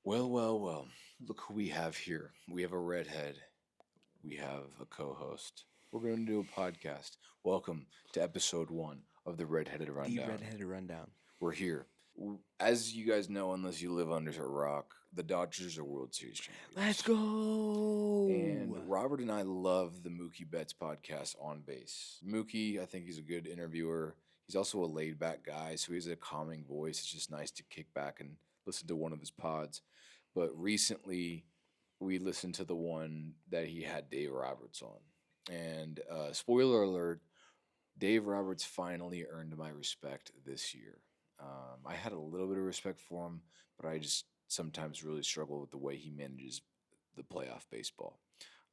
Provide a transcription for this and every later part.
Well, well, well. Look who we have here. We have a redhead. We have a co host. We're going to do a podcast. Welcome to episode 1 of the Redheaded The Rundown. Redheaded Rundown. We're here. As you guys know, unless you live under a rock, the Dodgers are World Series champions. Let's go! And Robert and I love the Mookie Betts podcast on base. Mookie, I think he's a good interviewer. He's also a laid back guy, so he's a calming voice. It's just nice to kick back and listen to one of his pods. But recently, we listened to the one that he had Dave Roberts on. And spoiler alert, Dave Roberts finally earned my respect this year. I had a little bit of respect for him, but I just sometimes really struggle with the way he manages the playoff baseball.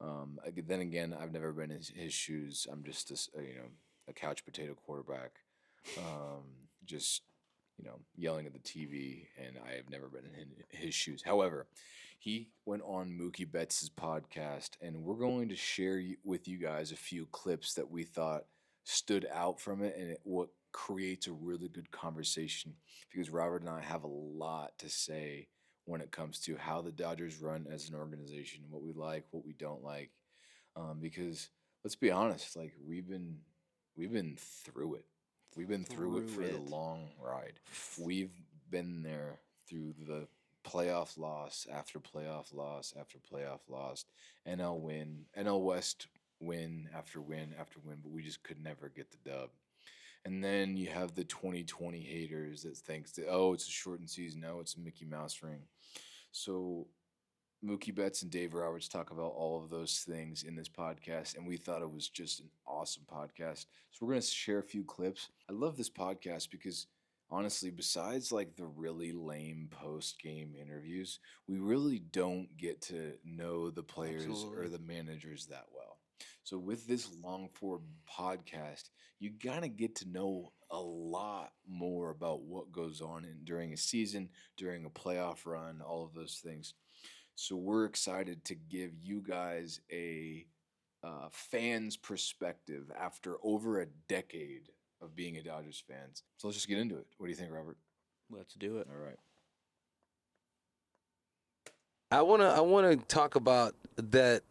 Then again, I've never been in his shoes. I'm just a couch potato quarterback, just yelling at the TV, and I have never been in his shoes. However, he went on Mookie Betts' podcast, and we're going to share with you guys a few clips that we thought stood out from it, and what creates a really good conversation, because Robert and I have a lot to say when it comes to how the Dodgers run as an organization, what we like, what we don't like, because let's be honest, like we've been through it. We've been through it for the long ride. We've been there through the playoff loss after playoff loss after playoff loss, NL win, NL West win after win after win, but we just could never get the dub. And then you have the 2020 haters that thinks that, oh, it's a shortened season. No, it's a Mickey Mouse ring. So Mookie Betts and Dave Roberts talk about all of those things in this podcast, and we thought it was just an awesome podcast. So we're going to share a few clips. I love this podcast because honestly, besides like the really lame post-game interviews, we really don't get to know the players or the managers that well. So with this long form podcast, you gotta get to know a lot more about what goes on during a season, during a playoff run, all of those things. So we're excited to give you guys a fan's perspective after over a decade of being a Dodgers fans. So let's just get into it. What do you think, Robert? Let's do it. All right. I wanna talk about that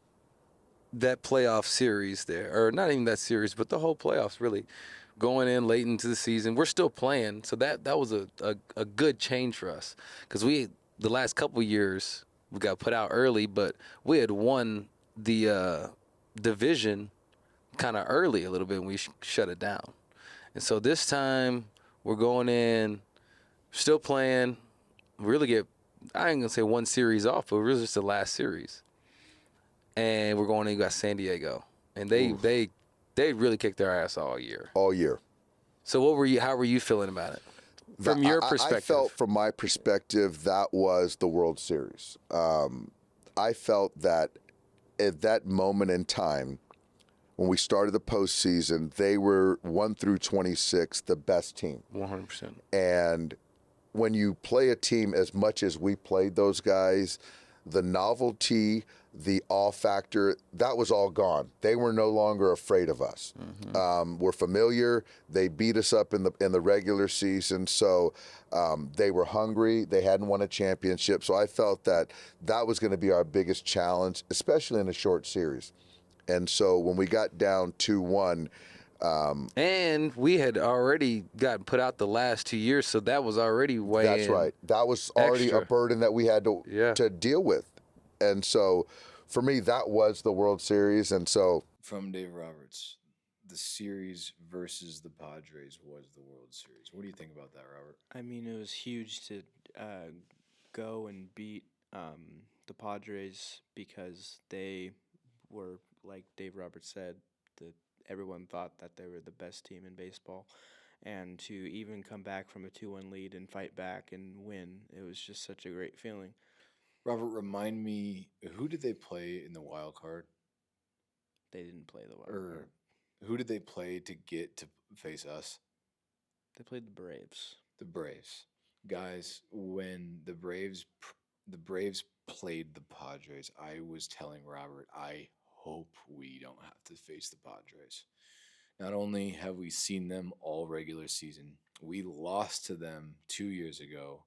playoff series there, or not even that series, but the whole playoffs really going in late into the season. We're still playing, so that was a good change for us, because the last couple years we got put out early, but we had won the division kind of early a little bit when we shut it down, and so this time we're going in still playing. We really get, I ain't gonna say one series off, but it was just the last series. And we're going in, you got San Diego. And they really kicked their ass all year. All year. So how were you feeling about it? From your perspective. I felt from my perspective that was the World Series. I felt that at that moment in time, when we started the postseason, they were 1 through 26, the best team. 100%. And when you play a team as much as we played those guys, the novelty, the awe factor, that was all gone. They were no longer afraid of us. Mm-hmm. We're familiar. They beat us up in the regular season, so they were hungry. They hadn't won a championship, so I felt that was going to be our biggest challenge, especially in a short series. And so when we got down 2-1. And we had already gotten put out the last 2 years, so that was already way. That's right. That was already extra. A burden that we had to deal with. And so for me, that was the World Series. And so From Dave Roberts, the series versus the Padres was the World Series. What do you think about that, Robert? I mean, it was huge to go and beat the Padres because they were, like Dave Roberts said, everyone thought that they were the best team in baseball. And to even come back from a 2-1 lead and fight back and win, it was just such a great feeling. Robert, remind me, who did they play in the wild card? They didn't play the wild card. Who did they play to get to face us? They played the Braves. The Braves. Guys, when the Braves played the Padres, I was telling Robert, I hope we don't have to face the Padres. Not only have we seen them all regular season, we lost to them 2 years ago,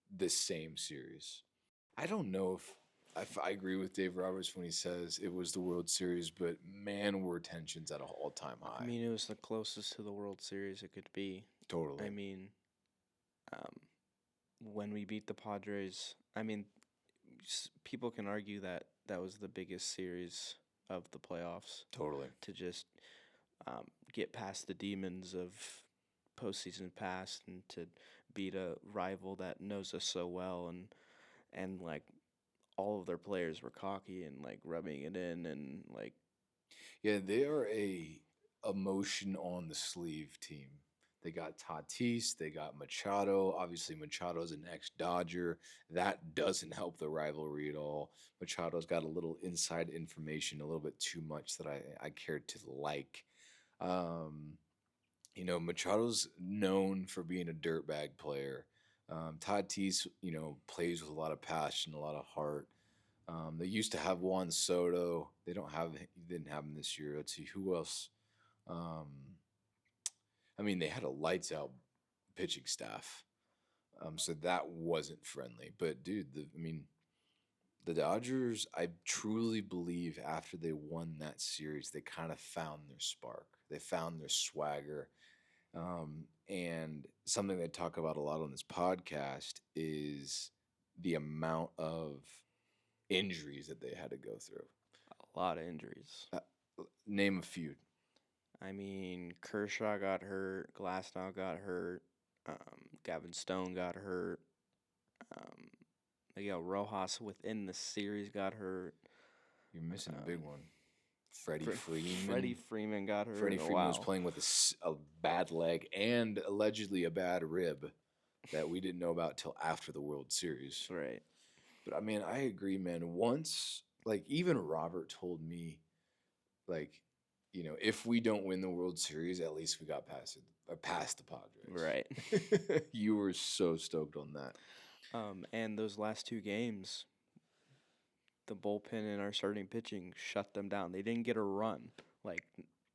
this same series. I don't know if I agree with Dave Roberts when he says it was the World Series, but man, were tensions at an all-time I high. mean, it was the closest to the World Series it could be. Totally. I mean, um, when we beat the Padres, I mean, people can argue that that was the biggest series of the playoffs Totally. to just get past the demons of postseason past and to beat a rival that knows us so well and like all of their players were cocky and like rubbing it in and like Yeah, they are a emotion on the sleeve team. They got Tatis, they got Machado. Obviously, Machado's an ex-Dodger. That doesn't help the rivalry at all. Machado's got a little inside information, a little bit too much that I cared to like. Um, Machado's known for being a dirtbag player. Tatis, plays with a lot of passion, a lot of heart. They used to have Juan Soto. They don't have. Didn't have him this year. Let's see who else. Um, I mean, they had a lights out pitching staff. So that wasn't friendly. But dude, the Dodgers. I truly believe after they won that series, they kind of found their spark. They found their swagger. And something they talk about a lot on this podcast is the amount of injuries that they had to go through. a lot of injuries. Name a few. I mean, Kershaw got hurt, Glasnow got hurt, Gavin Stone got hurt, Miguel Rojas within the series got hurt. You're missing a big one. Freddie Freeman. Freddie Freeman got hurt. Freddie Freeman was Wow. playing with a bad leg and allegedly a bad rib that we didn't know about till after the World Series. Right. But I mean, I agree, man. Once, like, even Robert told me, like, if we don't win the World Series, at least we got past it, or past the Padres. Right. You were so stoked on that. And those last two games, the bullpen and our starting pitching shut them down. They didn't get a run. Like,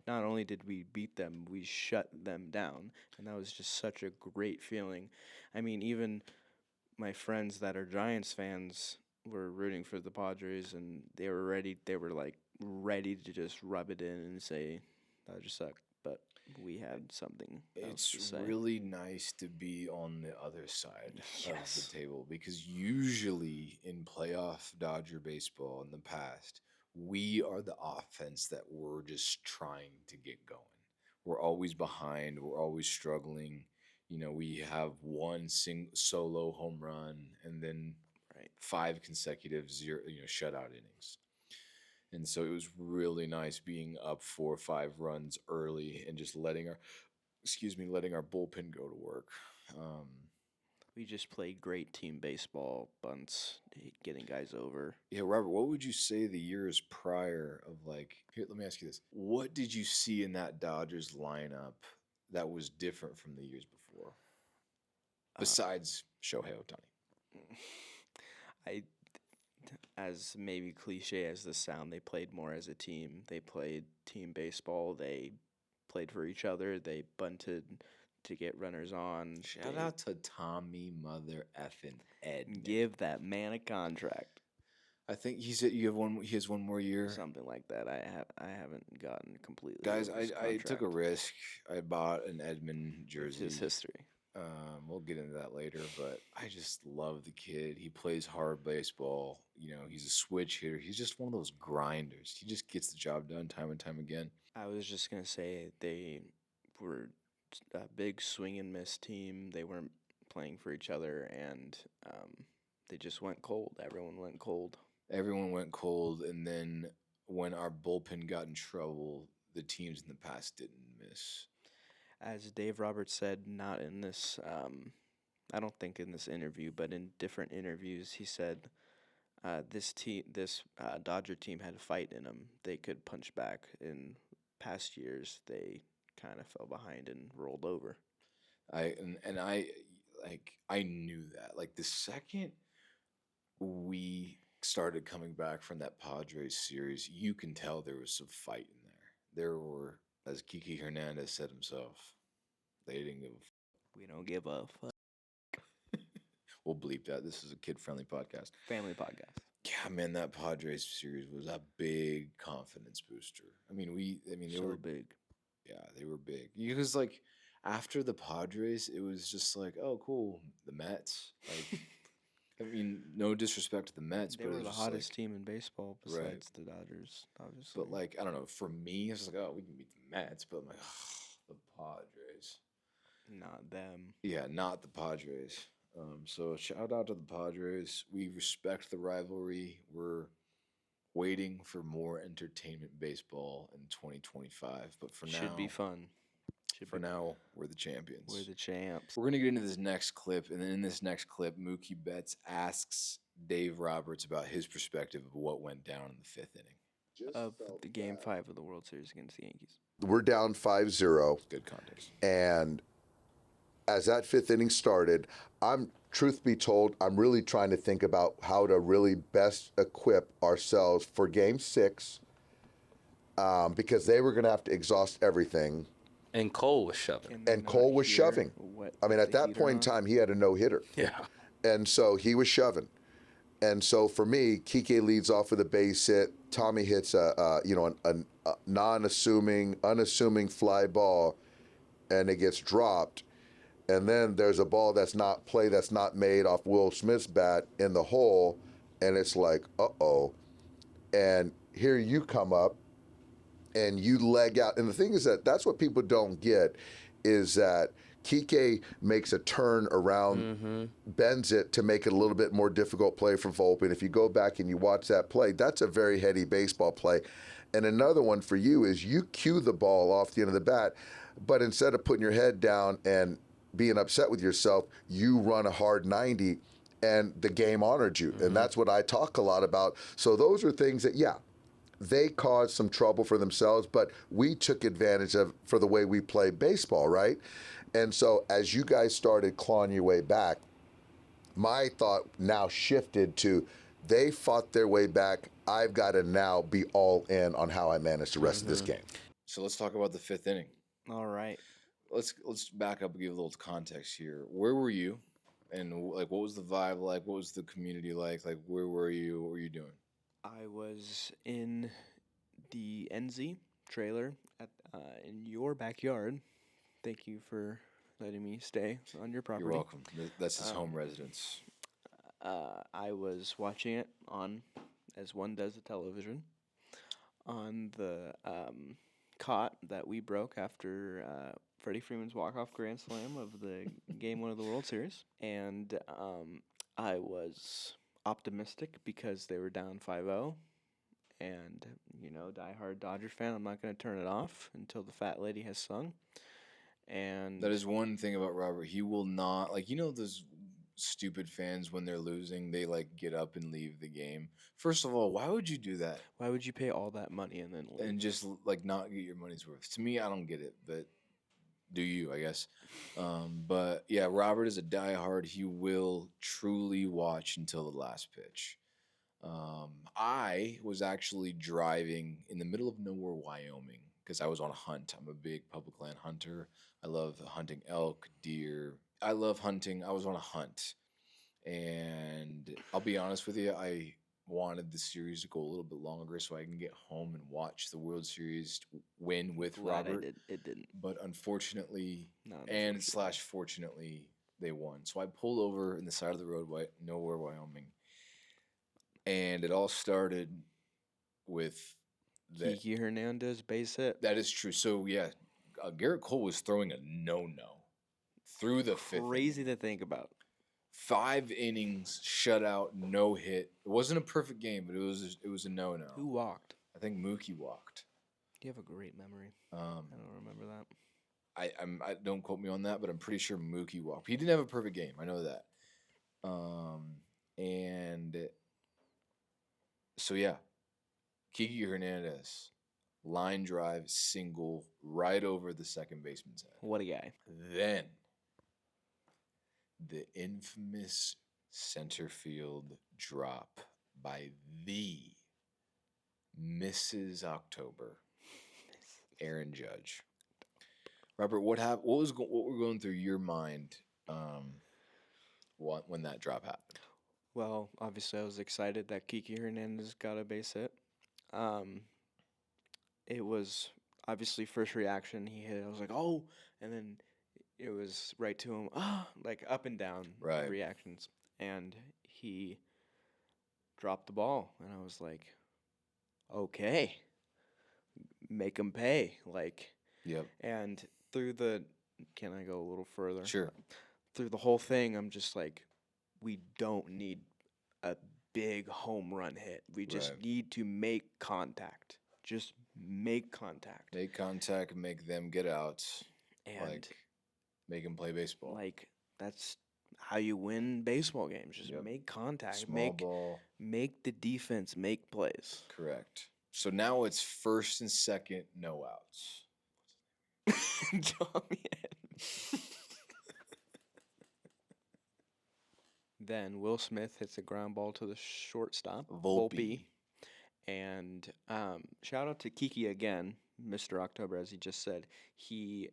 not only did we beat them, we shut them down. And that was just such a great feeling. I mean, even my friends that are Giants fans were rooting for the Padres, and they were ready. They were like ready to just rub it in and say, "That just sucked." But we had something else to It's say. really nice to be on the other side of Yes. the table because usually in playoff Dodger baseball in the past, we are the offense that we're just trying to get going. We're always behind, we're always struggling. We have one solo home run and then Right. 5 consecutive shutout innings. And so it was really nice being up 4 or 5 runs early and just letting our bullpen go to work. We just played great team baseball, bunts, getting guys over. Yeah, Robert, what would you say the years prior of here, let me ask you this. What did you see in that Dodgers lineup that was different from the years before? Besides Shohei Ohtani. I, as maybe cliche as this sound, they played more as a team. They played team baseball. They played for each other. They bunted to get runners on. Shout out to Tommy Mother effing Ed. Give that man a contract. I think he said he has one more year. Something like that. I haven't gotten completely. Guys, over his I took a contract. risk. I bought an Edmund It's jersey. his history. We'll get into that later, but I just love the kid. He plays hard baseball. He's a switch hitter. He's just one of those grinders. He just gets the job done time and time again. I was just gonna say they were a big swing and miss team. They weren't playing for each other, and they just went cold. Everyone went cold. Everyone went cold, and then when our bullpen got in trouble, the teams in the past didn't miss. As Dave Roberts said, not in this, I don't think in this interview, but in different interviews, he said this Dodger team had a fight in them. They could punch back. In past years, they kind of fell behind and rolled over. I knew that. Like the second we started coming back from that Padres series, you can tell there was some fight in there. There were, as Kiki Hernandez said himself, they didn't give a We don't give a fuck. We'll bleep that. This is a kid-friendly podcast. Family podcast. Yeah, man, that Padres series was a big confidence booster. They So were big. yeah, they were big. Because like after the Padres, it was just like, oh, cool, the Mets. Like, no disrespect to the Mets, They but it were was the just hottest like, team in baseball Right. besides the Dodgers, obviously. but like I don't know. For me, it's like, oh, we can beat the Mets, but I'm like, the Padres. not them. Yeah, not the Padres. So shout out to the Padres. We respect the rivalry. We're waiting for more entertainment baseball in 2025. But for Should now, be fun. we're the champions. We're the champs. We're gonna get into this next clip, and then in this next clip, Mookie Betts asks Dave Roberts about his perspective of what went down in the fifth inning. Of the Game 5 of the World Series against the Yankees. We're down 5-0. Good context. And as that fifth inning started, truth be told, I'm really trying to think about how to really best equip ourselves for game 6, because they were going to have to exhaust everything. And Cole was shoving. And Cole was shoving. At that point in time, he had a no-hitter. Yeah. And so he was shoving. And so for me, Kike leads off with a base hit. Tommy hits a unassuming fly ball, and it gets dropped. And then there's a ball that's not made off Will Smith's bat in the hole, and it's like, uh-oh. And here you come up, and you leg out. And the thing is that's what people don't get, is that Kike makes a turn around, bends it to make it a little bit more difficult play for Volpe. And if you go back and you watch that play, that's a very heady baseball play. And another one for you is you cue the ball off the end of the bat, but instead of putting your head down and being upset with yourself, you run a hard 90, and the game honored you. And that's what I talk a lot about. So those are things that, yeah, they caused some trouble for themselves, but we took advantage of for the way we play baseball, right? And so as you guys started clawing your way back, my thought now shifted to they fought their way back. I've got to now be all in on how I manage the rest of this game. So let's talk about the fifth inning. All right. Let's back up and give a little context here. Where were you? And like, what was the vibe like? What was the community like? Like, where were you? What were you doing? I was in the NZ trailer in your backyard. Thank you for letting me stay on your property. You're welcome. That's his home residence. I was watching it on, as one does, the television, on the cot that we broke after Freddie Freeman's walk-off grand slam of the Game 1 of the World Series. And I was optimistic because they were down 5-0. And, diehard Dodger fan, I'm not going to turn it off until the fat lady has sung. And That is one thing about Robert. He will not, like, those stupid fans when they're losing, they like get up and leave the game. First of all, why would you do that? why would you pay all that money and then leave? And just like not get your money's worth? To me, I don't get it, but do you, I guess. But yeah, Robert is a diehard. He will truly watch until the last pitch. I was actually driving in the middle of nowhere, Wyoming, because I was on a hunt. I'm a big public land hunter. I love hunting elk, deer. I love hunting. I was on a hunt. And I'll be honest with you, I wanted the series to go a little bit longer so I can get home and watch the World Series win with Glad Robert. it didn't. But unfortunately, Not and unfortunately. / fortunately, they won. So I pulled over in the side of the road, nowhere, Wyoming. And it all started with Kiki Hernandez base hit. that is true. So yeah, Garrett Cole was throwing a no-no through the fifth. Crazy to think about. 5 innings, shutout, no hit. It wasn't a perfect game, but it was a no-no. Who walked? I think Mookie walked. You have a great memory. I don't remember that. I don't quote me on that, but I'm pretty sure Mookie walked. He didn't have a perfect game. I know that. And so yeah, Kiki Hernandez, line drive, single, right over the second baseman's head. What a guy. Then the infamous center field drop by the Mrs. October, Aaron Judge. Robert, what happened? What were going through your mind when that drop happened? Well, obviously, I was excited that Kiki Hernandez got a base hit. Um, it was obviously first reaction he hit. I was like, oh, and then it was right to him, like up and down Right. reactions, and he dropped the ball, and I was like, okay, make him pay, like, Yep. and through the, can I go a little further? Sure. Through the whole thing, I'm just like, we don't need a big home run hit. We just Right. need to make contact. Just make contact. Make contact, make them get out, And make them play baseball. like that's how you win baseball games. Just Yep. make contact. Small ball. Make the defense make plays. Correct. So now it's first and second, no outs. Tommy Then Will Smith hits a ground ball to the shortstop, Volpe. And shout out to Kiki again, Mr. October, as he just said. He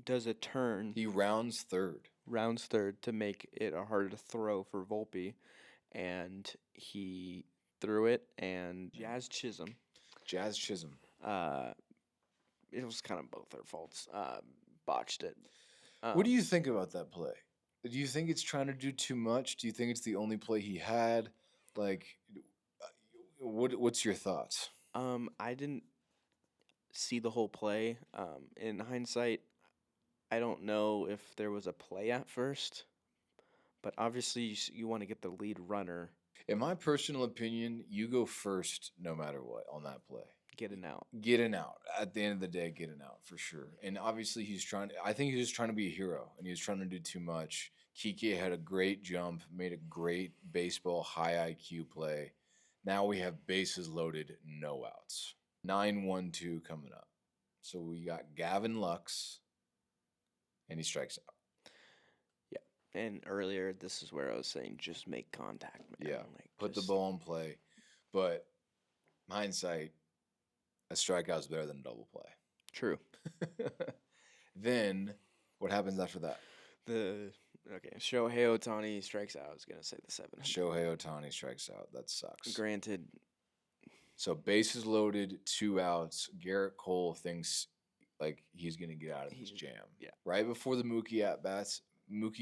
does a turn, He rounds third. rounds third to make it a harder to throw for Volpe, and he threw it, and Jazz Chisholm, Jazz Chisholm. it was kind of both their faults, botched it. What do you think about that play? Do you think it's trying to do too much? Do you think it's the only play he had? Like, what's your thoughts? I didn't see the whole play. In hindsight, I don't know if there was a play at first, but obviously you want to get the lead runner, In my personal opinion, you go first no matter what on that play. get an out. Get an out. At the end of the day, get an out for sure. And obviously, I think he was trying to be a hero, and he was trying to do too much. Kiki had a great jump, made a great baseball high IQ play. Now we have bases loaded, no outs. 9-1-2 coming up. So we got Gavin Lux, and he strikes out. And earlier, this is where I was saying just make contact, man. Yeah, Like, put the just- ball in play. But hindsight, a strikeout is better than a double play. True. Then what happens after that? Shohei Ohtani strikes out. I was gonna say the 700. Shohei Ohtani strikes out. That sucks. Granted, So bases loaded, 2 outs. Garrett Cole thinks like he's gonna get out of his jam. yeah. Right before the Mookie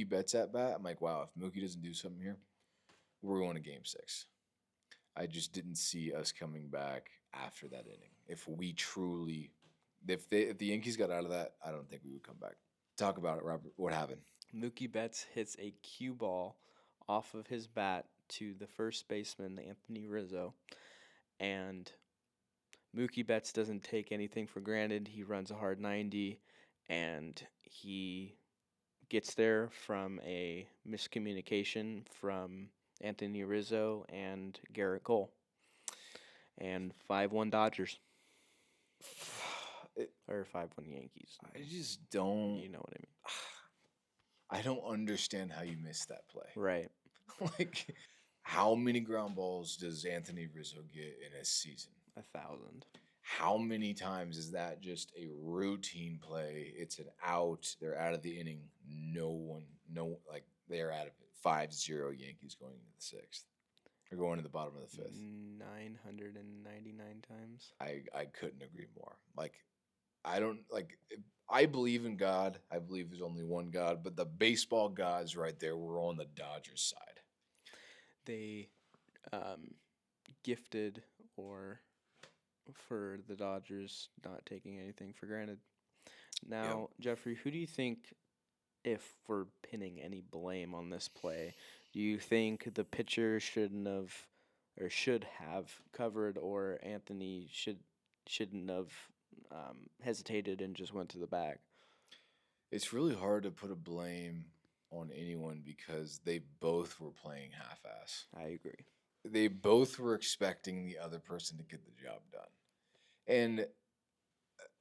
Betts at bat, I'm like, wow, if Mookie doesn't do something here, we're going to Game 6. I just didn't see us coming back after that inning. If the Yankees got out of that, I don't think we would come back. Talk about it, Robert. What happened? Mookie Betts hits a cue ball off of his bat to the first baseman, Anthony Rizzo. And Mookie Betts doesn't take anything for granted. He runs a hard 90, and he gets there from a miscommunication from Anthony Rizzo and Garrett Cole. And 5-1 Dodgers. Or 5-1 Yankees. I just don't. You know what I mean. I don't understand how you missed that play. Right. Like, how many ground balls does Anthony Rizzo get in a season? 1,000. How many times is that just a routine play? It's an out. They're out of the inning. They're out of it. 5-0 Yankees going into the 6th. Or going to the bottom of the 5th. 999 times. I couldn't agree more. I believe in God. I believe there's only one God, but the baseball gods right there were on the Dodgers side. They gifted for the Dodgers not taking anything for granted. Now, Jeffrey, who do you think, if we're pinning any blame on this play, do you think the pitcher should have covered, or Anthony shouldn't have hesitated and just went to the bag? It's really hard to put a blame on anyone because they both were playing half-ass. I agree. They both were expecting the other person to get the job done. And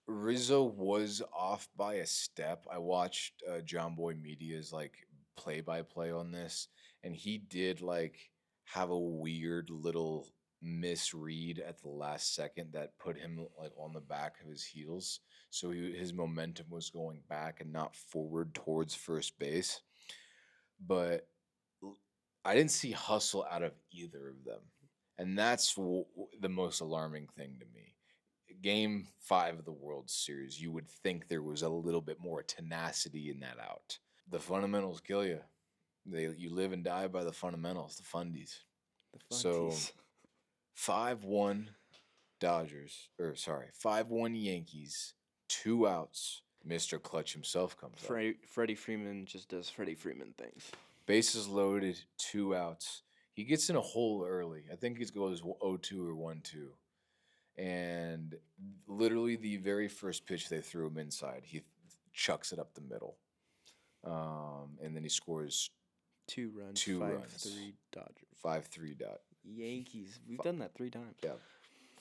Rizzo was off by a step. I watched John Boy Media's play-by-play on this, and he did have a weird little misread at the last second that put him on the back of his heels. So his momentum was going back and not forward towards first base. But I didn't see hustle out of either of them. And that's the most alarming thing to me. Game 5 of the World Series, you would think there was a little bit more tenacity in that out. The fundamentals kill you. You live and die by the fundamentals, the fundies. The So Funties. 5-1 Dodgers, or sorry, 5-1 Yankees, 2 outs. Mr. Clutch himself comes up. Freddie Freeman just does Freddie Freeman things. Bases loaded, 2 outs. He gets in a hole early. I think it goes 0-2 or 1-2. And literally the very first pitch they threw him inside, he chucks it up the middle. And then he scores 2 runs. 2 5-3 runs. Dodgers. 5-3 dot. Yankees. We've done that 3 times. Yeah.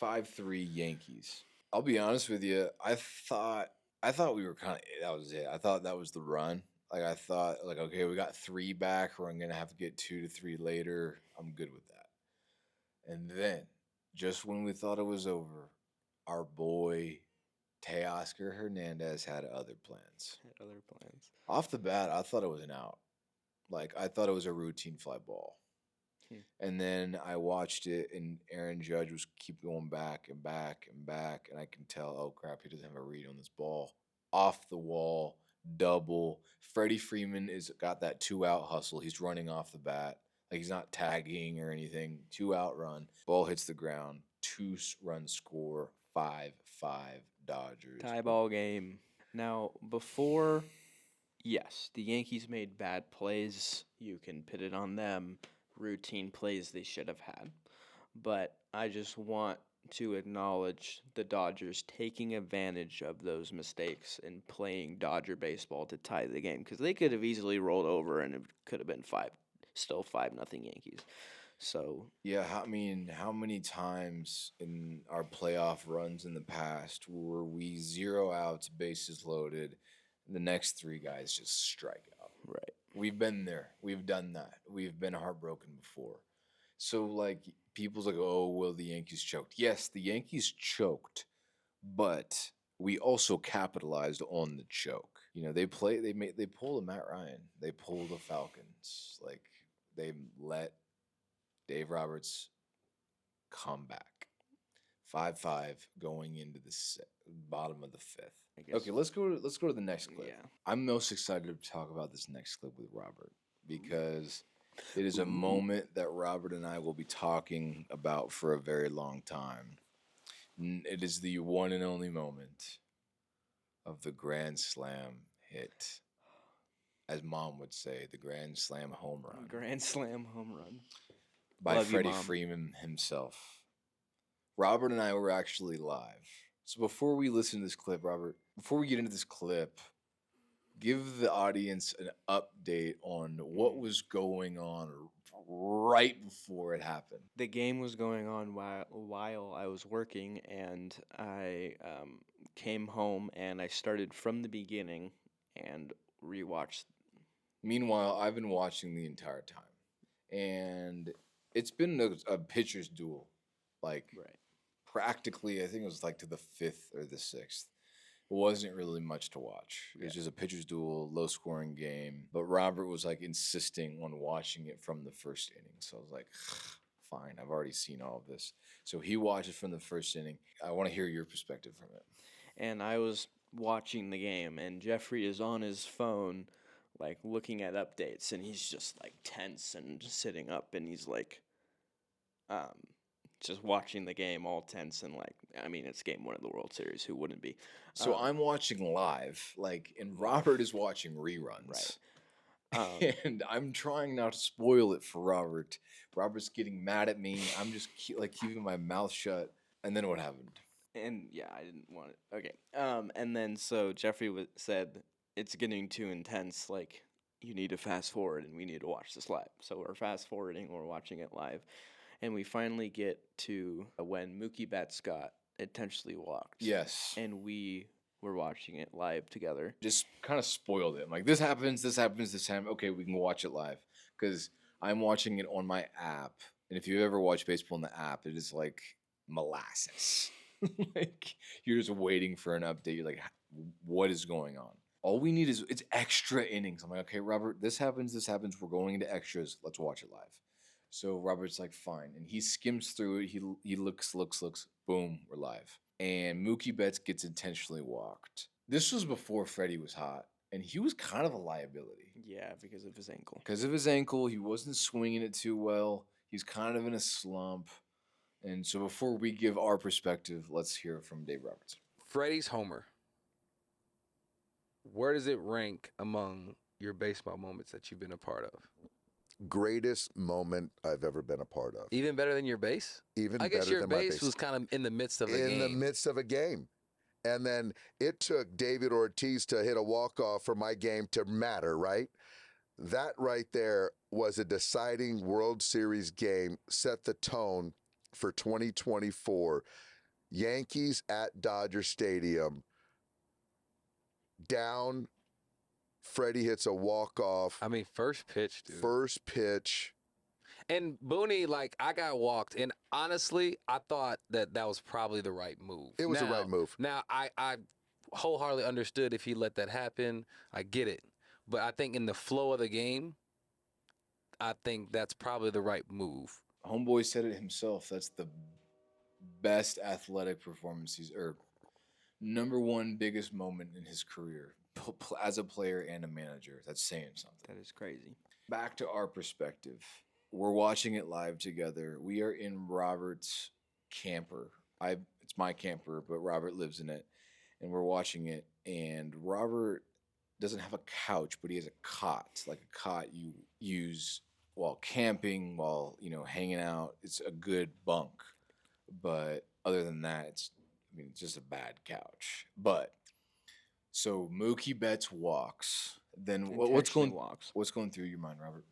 5-3 Yankees. I'll be honest with you. I thought we were kind of, that was it. I thought that was the run. Like, I thought, like, okay, we got 3 back. We're going to have to get 2 to 3 later. I'm good with that. And then, just when we thought it was over, our boy Teoscar Hernandez had other plans. Off the bat, I thought it was an out. Like, I thought it was a routine fly ball. And then I watched it, and Aaron Judge was keep going back and back and back, and I can tell, oh crap, he doesn't have a read on this ball. Off the wall, double. Freddie Freeman got that 2-out hustle. He's running off the bat, like he's not tagging or anything. 2-out run, ball hits the ground, 2-run score, 5-5 Dodgers. Tie ball game. Now, before, yes, the Yankees made bad plays. You can put it on them. Routine plays they should have had. But I just want to acknowledge the Dodgers taking advantage of those mistakes and playing Dodger baseball to tie the game, because they could have easily rolled over and it could have been 5-0 Yankees. So yeah, I mean, how many times in our playoff runs in the past were we 0 outs, bases loaded, and the next 3 guys just strike out? right. We've been there. We've done that. We've been heartbroken before. So, like, people's like, oh, well, the Yankees choked. Yes, the Yankees choked, but we also capitalized on the choke. You know, they pulled a Matt Ryan. They pulled the Falcons. Like, they let Dave Roberts come back. 5-5 going into the bottom of the 5th. Okay, let's go to the next clip. Yeah. I'm most excited to talk about this next clip with Robert because it is a moment that Robert and I will be talking about for a very long time. It is the one and only moment of the Grand Slam hit. As Mom would say, the Grand Slam home run. Grand Slam home run. By Love you, Freddie Mom. Freeman himself. Robert and I were actually live. So before we listen to this clip, Robert, before we get into this clip, give the audience an update on what was going on right before it happened. The game was going on while I was working, and I came home and I started from the beginning and rewatched. Meanwhile, I've been watching the entire time, and it's been a pitcher's duel, like practically. I think it was like to the 5th or the 6th. It wasn't really much to watch. It was just a pitcher's duel, low-scoring game. But Robert was like insisting on watching it from the first inning. So I was like, fine, I've already seen all of this. So he watched it from the first inning. I want to hear your perspective from it. And I was watching the game, and Jeffrey is on his phone, like looking at updates, and he's just like tense and just sitting up, and he's like, just watching the game all tense and like, I mean, it's game 1 of the World Series. Who wouldn't be? So I'm watching live, like, and Robert is watching reruns. Right. And I'm trying not to spoil it for Robert. Robert's getting mad at me. I'm just keeping my mouth shut. And then what happened? And yeah, I didn't want it. Okay. And then so Jeffrey said, it's getting too intense. Like, you need to fast forward and we need to watch this live. So we're fast forwarding, we're watching it live. And we finally get to when Mookie Betts got intentionally walked. Yes. And we were watching it live together. Just kind of spoiled it. I'm like, this happens, this happens, this time. Okay, we can watch it live. Because I'm watching it on my app. And if you ever watch baseball on the app, it is like molasses. Like, you're just waiting for an update. You're like, what is going on? All we need is it's extra innings. I'm like, okay, Robert, this happens, we're going into extras. Let's watch it live. So Robert's like, fine. And he skims through it. He looks, boom, we're live. And Mookie Betts gets intentionally walked. This was before Freddie was hot. And he was kind of a liability. Yeah, because of his ankle. Because of his ankle, he wasn't swinging it too well. He's kind of in a slump. And so before we give our perspective, let's hear from Dave Roberts. Freddie's homer. Where does it rank among your baseball moments that you've been a part of? Greatest moment I've ever been a part of. Even better than your base? Even I guess better your than my base base. was kind of in the midst of a game. In the midst of a game. And then it took David Ortiz to hit a walk-off for my game to matter, right? That right there was a deciding World Series game, set the tone for 2024. Yankees at Dodger Stadium. Down. Freddie hits a walk-off. I mean, first pitch, dude. First pitch. And Booney, like, I got walked. And honestly, I thought that was probably the right move. It was the right move. Now, I wholeheartedly understood if he let that happen. I get it. But I think in the flow of the game, I think that's probably the right move. Homeboy said it himself. That's the best athletic performance number one biggest moment in his career as a player and a manager. That's saying something. That is crazy. Back to our perspective. We're watching it live together. We are in Robert's camper. It's my camper, but Robert lives in it. And we're watching it. And Robert doesn't have a couch, but he has a cot, like a cot you use while camping, while, hanging out. It's a good bunk. But other than that, it's just a bad couch. But so Mookie Betts walks. Then what's going through your mind, Robert?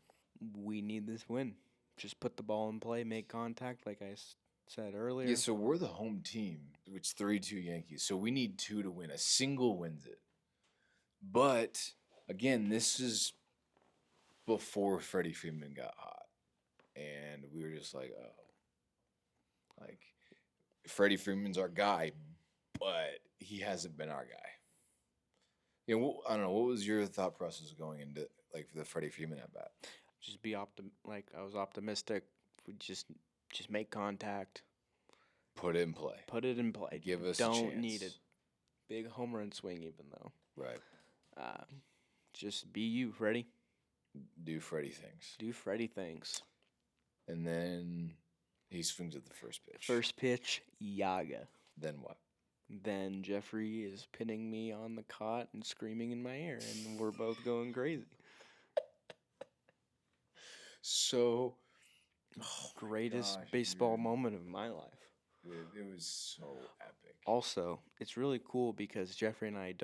We need this win. Just put the ball in play, make contact, like I said earlier. Yeah, so we're the home team, which 3-2 Yankees. So we need 2 to win. A single wins it. But again, this is before Freddie Freeman got hot, and we were just like, oh, like Freddie Freeman's our guy, but he hasn't been our guy. I don't know. What was your thought process going into the Freddie Freeman at bat? Just be I was optimistic. We just make contact. Put it in play. Give us a chance. Don't need a big home run swing, even though. Right. Just be you, Freddie. Do Freddie things. And then he swings at the first pitch. First pitch, Yaga. Then what? Then Jeffrey is pinning me on the cot and screaming in my ear, and we're both going crazy. So, greatest baseball moment of my life. It was so epic. Also, it's really cool because Jeffrey and I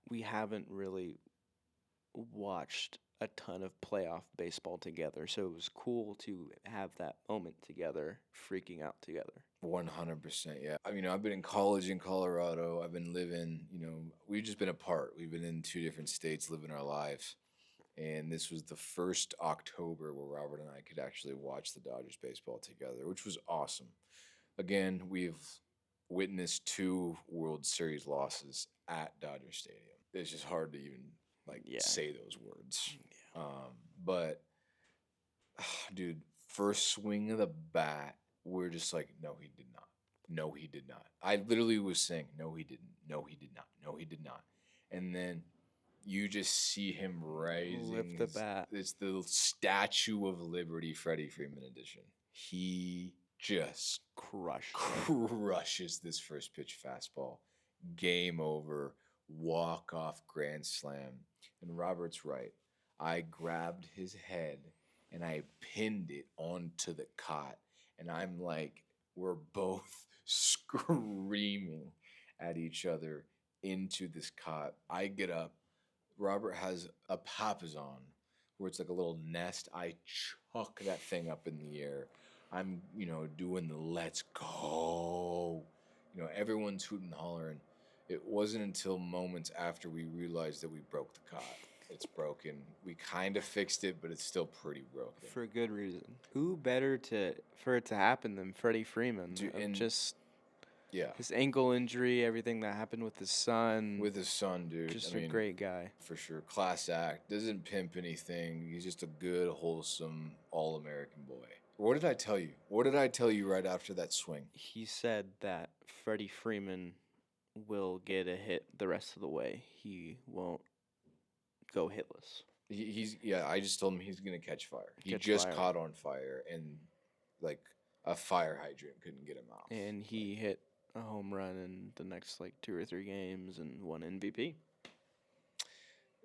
we haven't really watched a ton of playoff baseball together, so it was cool to have that moment together, freaking out together. 100%, yeah. I've been in college in Colorado. I've been living, we've just been apart. We've been in 2 different states living our lives. And this was the first October where Robert and I could actually watch the Dodgers baseball together, which was awesome. Again, we've witnessed 2 World Series losses at Dodger Stadium. It's just hard to even say those words. Yeah. But dude, first swing of the bat, we're just like, no, he did not. No, he did not. I literally was saying, no, he didn't. No, he did not. No, he did not. And then you just see him rising. Lift the bat. It's the Statue of Liberty Freddie Freeman edition. He just crushes this first pitch fastball. Game over. Walk-off grand slam. And Robert's right. I grabbed his head and I pinned it onto the cot. And I'm like, we're both screaming at each other into this cot. I get up. Robert has a papasan where it's like a little nest. I chuck that thing up in the air. I'm, doing the let's go. Everyone's hooting and hollering. It wasn't until moments after we realized that we broke the cot. It's broken. We kind of fixed it, but it's still pretty broken. For a good reason. Who better for it to happen than Freddie Freeman? Dude, Yeah. His ankle injury, everything that happened with his son. With his son, dude. Just I a mean, great guy. For sure. Class act. Doesn't pimp anything. He's just a good, wholesome, all-American boy. What did I tell you? What did I tell you right after that swing? He said that Freddie Freeman will get a hit the rest of the way. He won't go hitless. I just told him he's going to catch fire. He Catch just fire. caught on fire, and like a fire hydrant couldn't get him out. And he hit a home run in the next like 2 or 3 games and won MVP.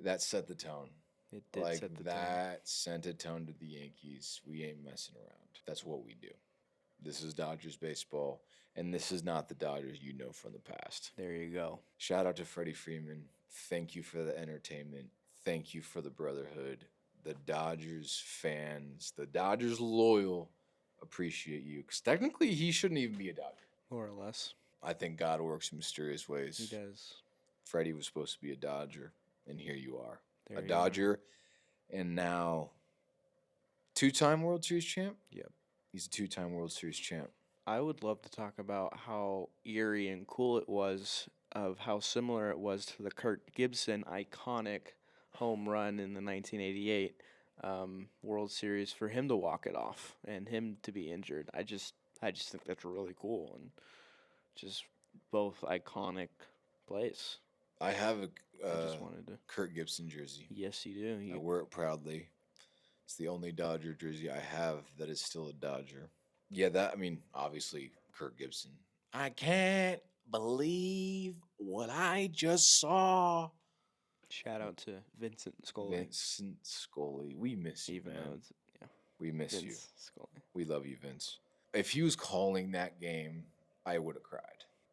That set the tone. It did Like set the tone. that sent a tone to the Yankees. We ain't messing around. That's what we do. This is Dodgers baseball, and this is not the Dodgers you know from the past. There you go. Shout out to Freddie Freeman. Thank you for the entertainment. Thank you for the brotherhood. The Dodgers fans, the Dodgers loyal, appreciate you. Because technically, he shouldn't even be a Dodger. More or less. I think God works in mysterious ways. He does. Freddie was supposed to be a Dodger, and here you are. There A you Dodger, and now 2-time World Series champ? Yep. He's a 2-time World Series champ. I would love to talk about how eerie and cool it was, of how similar it was to the Kurt Gibson iconic home run in the 1988 World Series, for him to walk it off and him to be injured. I just think that's really cool, and just both iconic plays. I have I just wanted to. Kurt Gibson jersey. Yes, you do. I wear it proudly. It's the only Dodger jersey I have that is still a Dodger. Yeah, obviously, Kurt Gibson. I can't believe what I just saw. Shout out to Vincent Scully. Vincent Scully. We miss you, Even man. though it's We miss you. Vince Scully. We love you, Vince. If he was calling that game, I would have cried.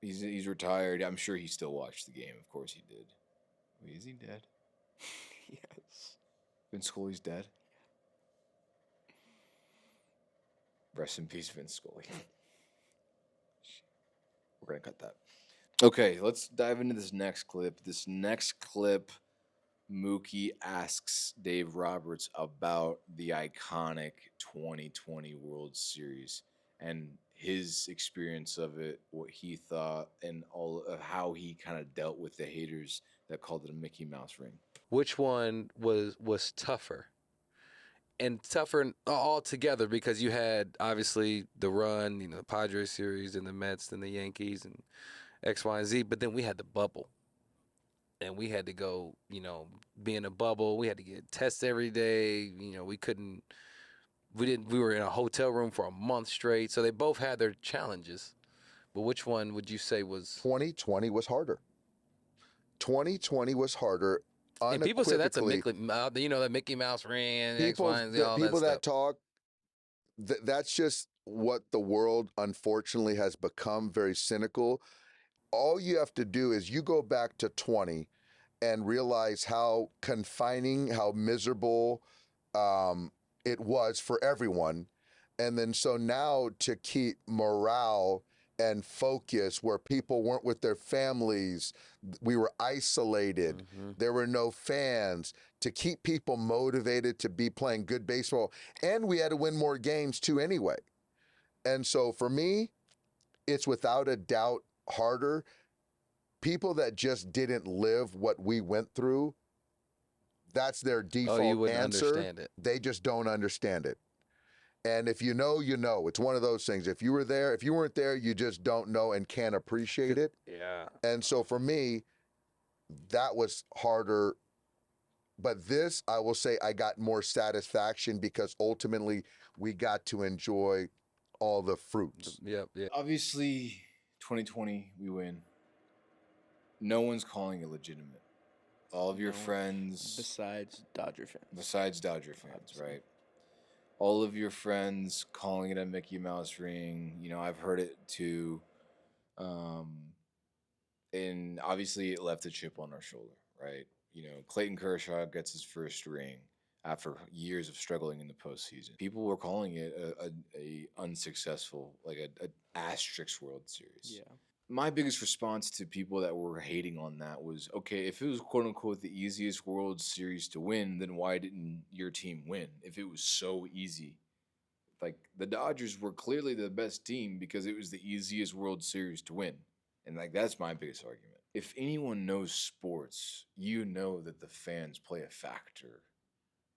He's retired. I'm sure he still watched the game. Of course he did. Wait, is he dead? Yes. Vince Scully's dead? Rest in peace, Vince Scully. We're going to cut that. Okay, let's dive into this next clip. This next clip, Mookie asks Dave Roberts about the iconic 2020 World Series and his experience of it, what he thought, and all of how he kind of dealt with the haters that called it a Mickey Mouse ring. Which one was tougher? And tougher altogether, because you had obviously the run, the Padres series and the Mets and the Yankees and X, Y, and Z, but then we had the bubble. And we had to go, be in a bubble. We had to get tests every day. We were in a hotel room for a month straight. So they both had their challenges. But which one would you say was? 2020 was harder. 2020 was harder. And people say that's a unequivocally. that Mickey Mouse ring, X, People, Y, and Z, all people that that stuff. talk, that's just what the world unfortunately has become, very cynical. All you have to do is you go back to 20 and realize how confining, how miserable it was for everyone. And then so now to keep morale and focus where people weren't with their families, we were isolated, there were no fans, to keep people motivated to be playing good baseball. And we had to win more games too anyway. And so for me, it's without a doubt harder. People that just didn't live what we went through, that's their default you wouldn't answer. understand it. They just don't understand it. And if you know, you know. It's one of those things. If you were there, if you weren't there, you just don't know and can't appreciate it. Yeah. And so for me, that was harder. But this, I will say, I got more satisfaction because ultimately we got to enjoy all the fruits. Yep. Obviously, 2020, we win. No one's calling it legitimate. All of your friends, Besides Dodger fans. right? All of your friends calling it a Mickey Mouse ring. I've heard it too. And obviously it left a chip on our shoulder, right? Clayton Kershaw gets his first ring after years of struggling in the postseason. People were calling it a unsuccessful, like a asterisk World Series. Yeah. My biggest response to people that were hating on that was, okay, if it was quote unquote the easiest World Series to win, then why didn't your team win? If it was so easy, Like the Dodgers were clearly the best team because it was the easiest World Series to win. And like that's my biggest argument. If anyone knows sports, you know that the fans play a factor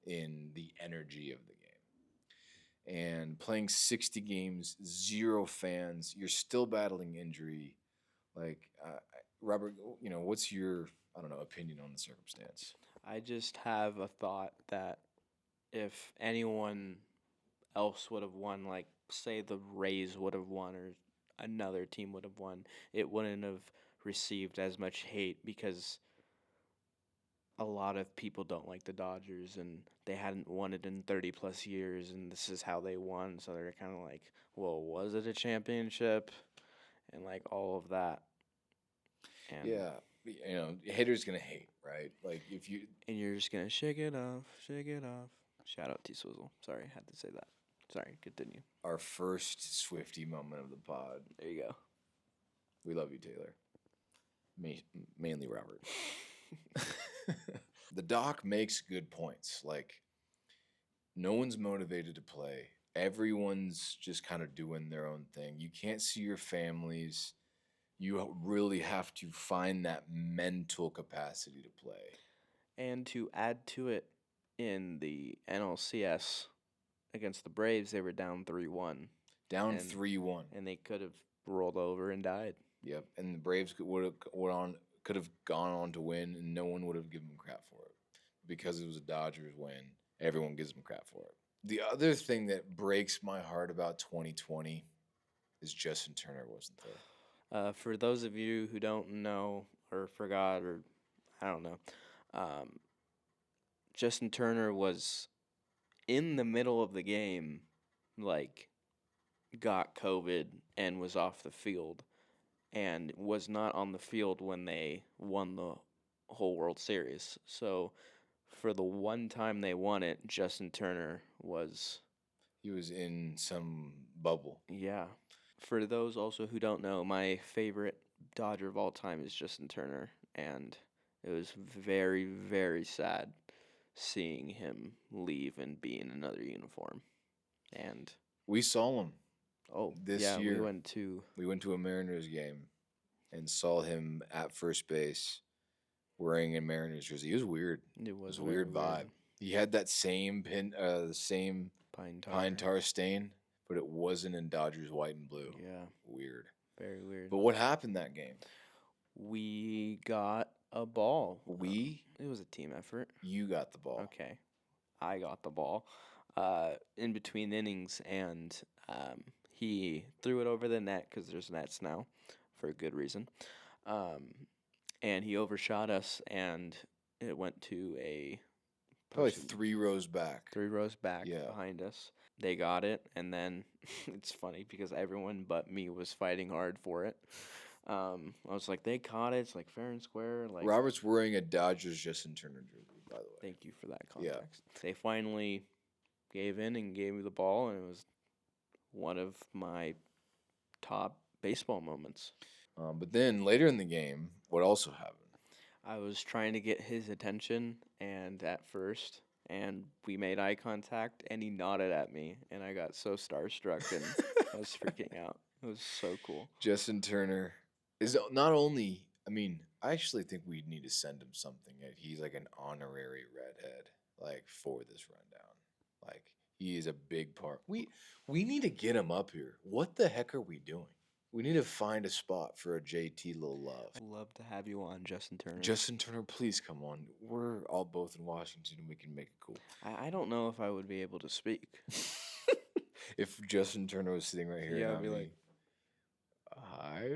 in the energy of the game. And playing 60 games, 0 fans, you're still battling injury. Like Robert, what's your opinion on the circumstance? I just have a thought that if anyone else would have won, like say the Rays would have won or another team would have won, it wouldn't have received as much hate because a lot of people don't like the Dodgers and they hadn't won it in 30 plus years and this is how they won. So they're kind of like, well, was it a championship? And like all of that. And Yeah, haters gonna hate, right? Like if you and you're just going to shake it off, shake it off. Shout out T Swizzle. Sorry, had to say that. Sorry, continue. our first Swifty moment of the pod. There you go. We love you, Taylor. Mainly Robert. The doc makes good points. Like, no one's motivated to play. Everyone's just kind of doing their own thing. You can't see your families. You really have to find that mental capacity to play. And to add to it, in the NLCS against the Braves, they were down 3-1. Down And- 3-1. And they could have rolled over and died. Yep. And the Braves could have gone on to win, and no one would have given them crap for it. Because it was a Dodgers win, everyone gives them crap for it. The other thing that breaks my heart about 2020 is Justin Turner wasn't there. For those of you who don't know or forgot or I don't know, Justin Turner was in the middle of the game, like got COVID and was off the field and was not on the field when they won the whole World Series. So for the one time they won it, Justin Turner was, He was in some bubble. yeah. For those also who don't know, my favorite Dodger of all time is Justin Turner, and it was very, very sad seeing him leave and be in another uniform. And We saw him this yeah, year. we went to a Mariners game and saw him at first base wearing a Mariners jersey. It was weird. it was was a weird vibe. He had that same Pine tar. pine tar stain, but it wasn't in Dodgers white and blue. Yeah, Weird. very weird. But what happened that game? We got a ball. It was a team effort. You got the ball. Okay, I got the ball in between innings, and he threw it over the net because there's nets now for a good reason. And he overshot us, and it went to a Probably person 3 rows back. 3 rows back Yeah. behind us. They got it, and then it's funny because everyone but me was fighting hard for it. I was like, they caught it. It's like fair and square. Like, Robert's wearing a Dodgers Justin Turner jersey, by the way. thank you for that Yeah. context. They finally gave in and gave me the ball, and it was one of my top baseball moments. But then later in the game, what also happened? I was trying to get his attention, and at first, and we made eye contact, and he nodded at me, and I got so starstruck, and I was freaking out. It was so cool. Justin Turner is not only, I actually think we need to send him something. He's like an honorary redhead, like for this rundown. Like he is a big part. We need to get him up here. What the heck are we doing? We need to find a spot for a JT Little Love. I'd love to have you on, Justin Turner. Justin Turner, please come on. We're all both in Washington and we can make it cool. I don't know if I would be able to speak. If Justin Turner was sitting right here, Yeah, and I'd be not like, me, hi.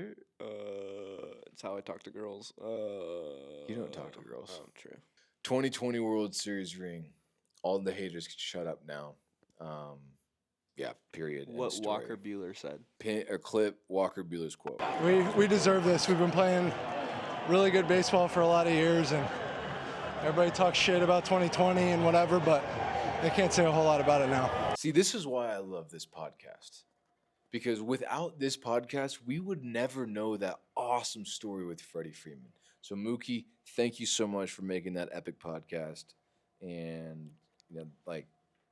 It's how I talk to girls. You don't talk to girls. Oh, true. 2020 World Series ring. All the haters can shut up now. Yeah, period. End What story. Walker Bueller said. Clip Walker Bueller's quote. We deserve this. We've been playing really good baseball for a lot of years, and everybody talks shit about 2020 and whatever, but they can't say a whole lot about it now. See, this is why I love this podcast. Because without this podcast, we would never know that awesome story with Freddie Freeman. So Mookie, thank you so much for making that epic podcast. And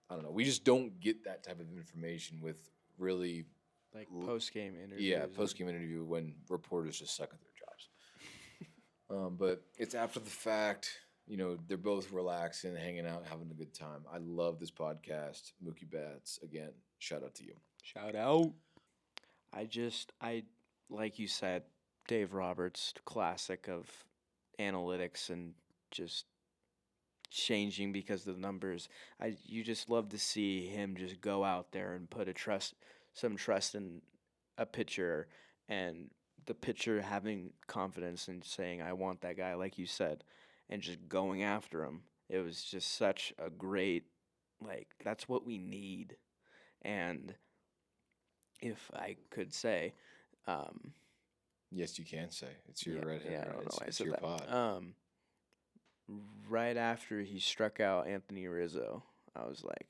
I don't know. We just don't get that type of information with really, Like post game interviews. yeah, or- post game interview when reporters just suck at their jobs. But it's after the fact. They're both relaxing, hanging out, having a good time. I love this podcast. Mookie Betts, again, shout out to you. Shout out. I like you said, Dave Roberts, classic of analytics and just changing because of the numbers. You just love to see him just go out there and put some trust in a pitcher, and the pitcher having confidence and saying, "I want that guy," like you said, and just going after him. It was just such a great, that's what we need. And if I could say, um, Yes, you can say it's your yeah, redhead. yeah, I don't know It's, why I it's said your that. pod. Right after he struck out Anthony Rizzo, I was like,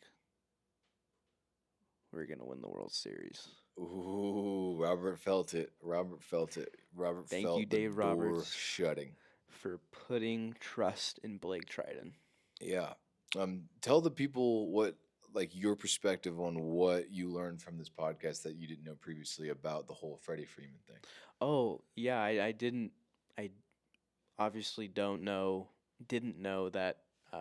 we're going to win the World Series. Ooh, Robert felt it. Robert felt it. Robert Thank felt you, the Dave door Roberts. shutting. For putting trust in Blake Triton. Yeah. Tell the people what, your perspective on what you learned from this podcast that you didn't know previously about the whole Freddie Freeman thing. Oh, yeah, I obviously didn't know that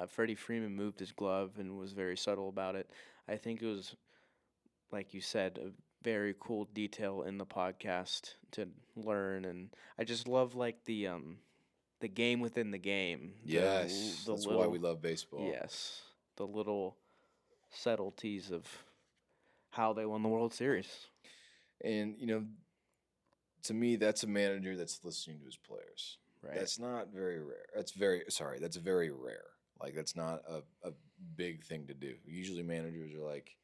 Freddie Freeman moved his glove and was very subtle about it. I think it was, like you said, a very cool detail in the podcast to learn, and I just love the game within the game. Yes, that's why we love baseball. Yes, the little subtleties of how they won the World Series. And, to me, that's a manager that's listening to his players. Right. That's not very rare. That's very rare. That's not a big thing to do. Usually managers are like,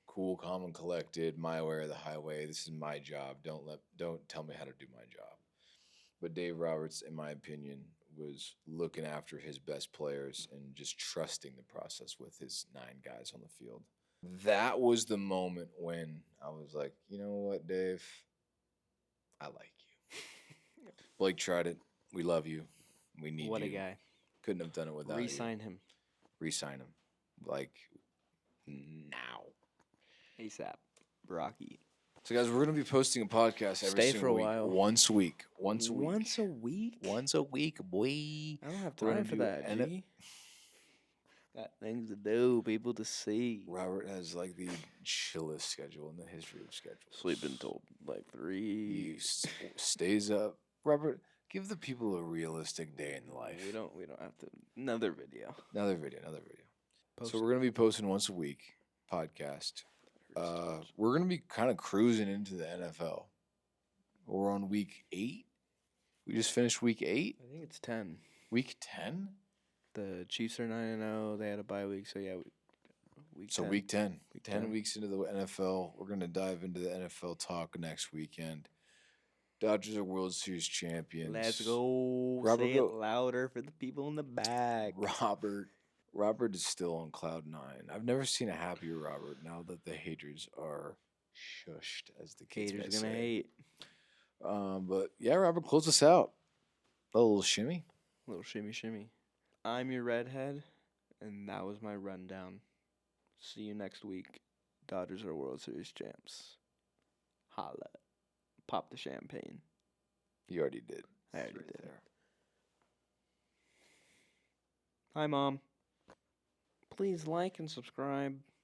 cool, calm, and collected, my way or the highway. This is my job. Don't tell me how to do my job. But Dave Roberts, in my opinion, was looking after his best players and just trusting the process with his 9 guys on the field. That was the moment when I was like, you know what, Dave? I like you. Blake tried it. We love you. We need What you. a guy. Couldn't have done it without Re-sign him. Resign him. Now. ASAP. Rocky. So, guys, we're going to be posting a podcast every Stay single for a week. while. Once a week. Once a week. Once a week? Once a week, boy. I don't have We're gonna time for do that, G. Got things to do, people to see. Robert has the chillest schedule in the history of schedules. Sleeping till 3. He stays up. Robert, give the people a realistic day in life. We don't have to. Another video. Another video. So we're gonna be posting once a week podcast. We're gonna be kind of cruising into the NFL. We're on week 8. We just finished week 8. I think it's 10. Week 10. The Chiefs are 9-0. They had a bye week, so yeah. Week 10. Week 10. Week 10 10. weeks into the NFL. We're gonna dive into the NFL talk next weekend. Dodgers are World Series champions. Let's go. Robert, Say it louder for the people in the back. Robert is still on cloud 9. I've never seen a happier Robert now that the haters are shushed, as the kids Haters may gonna say. hate. But yeah, Robert, close us out. A little shimmy. Little shimmy shimmy. I'm your redhead, and that was my rundown. See you next week. Dodgers are World Series champs. Holla. Pop the champagne. You already did. I already Right did. there. Hi, Mom. Please like and subscribe.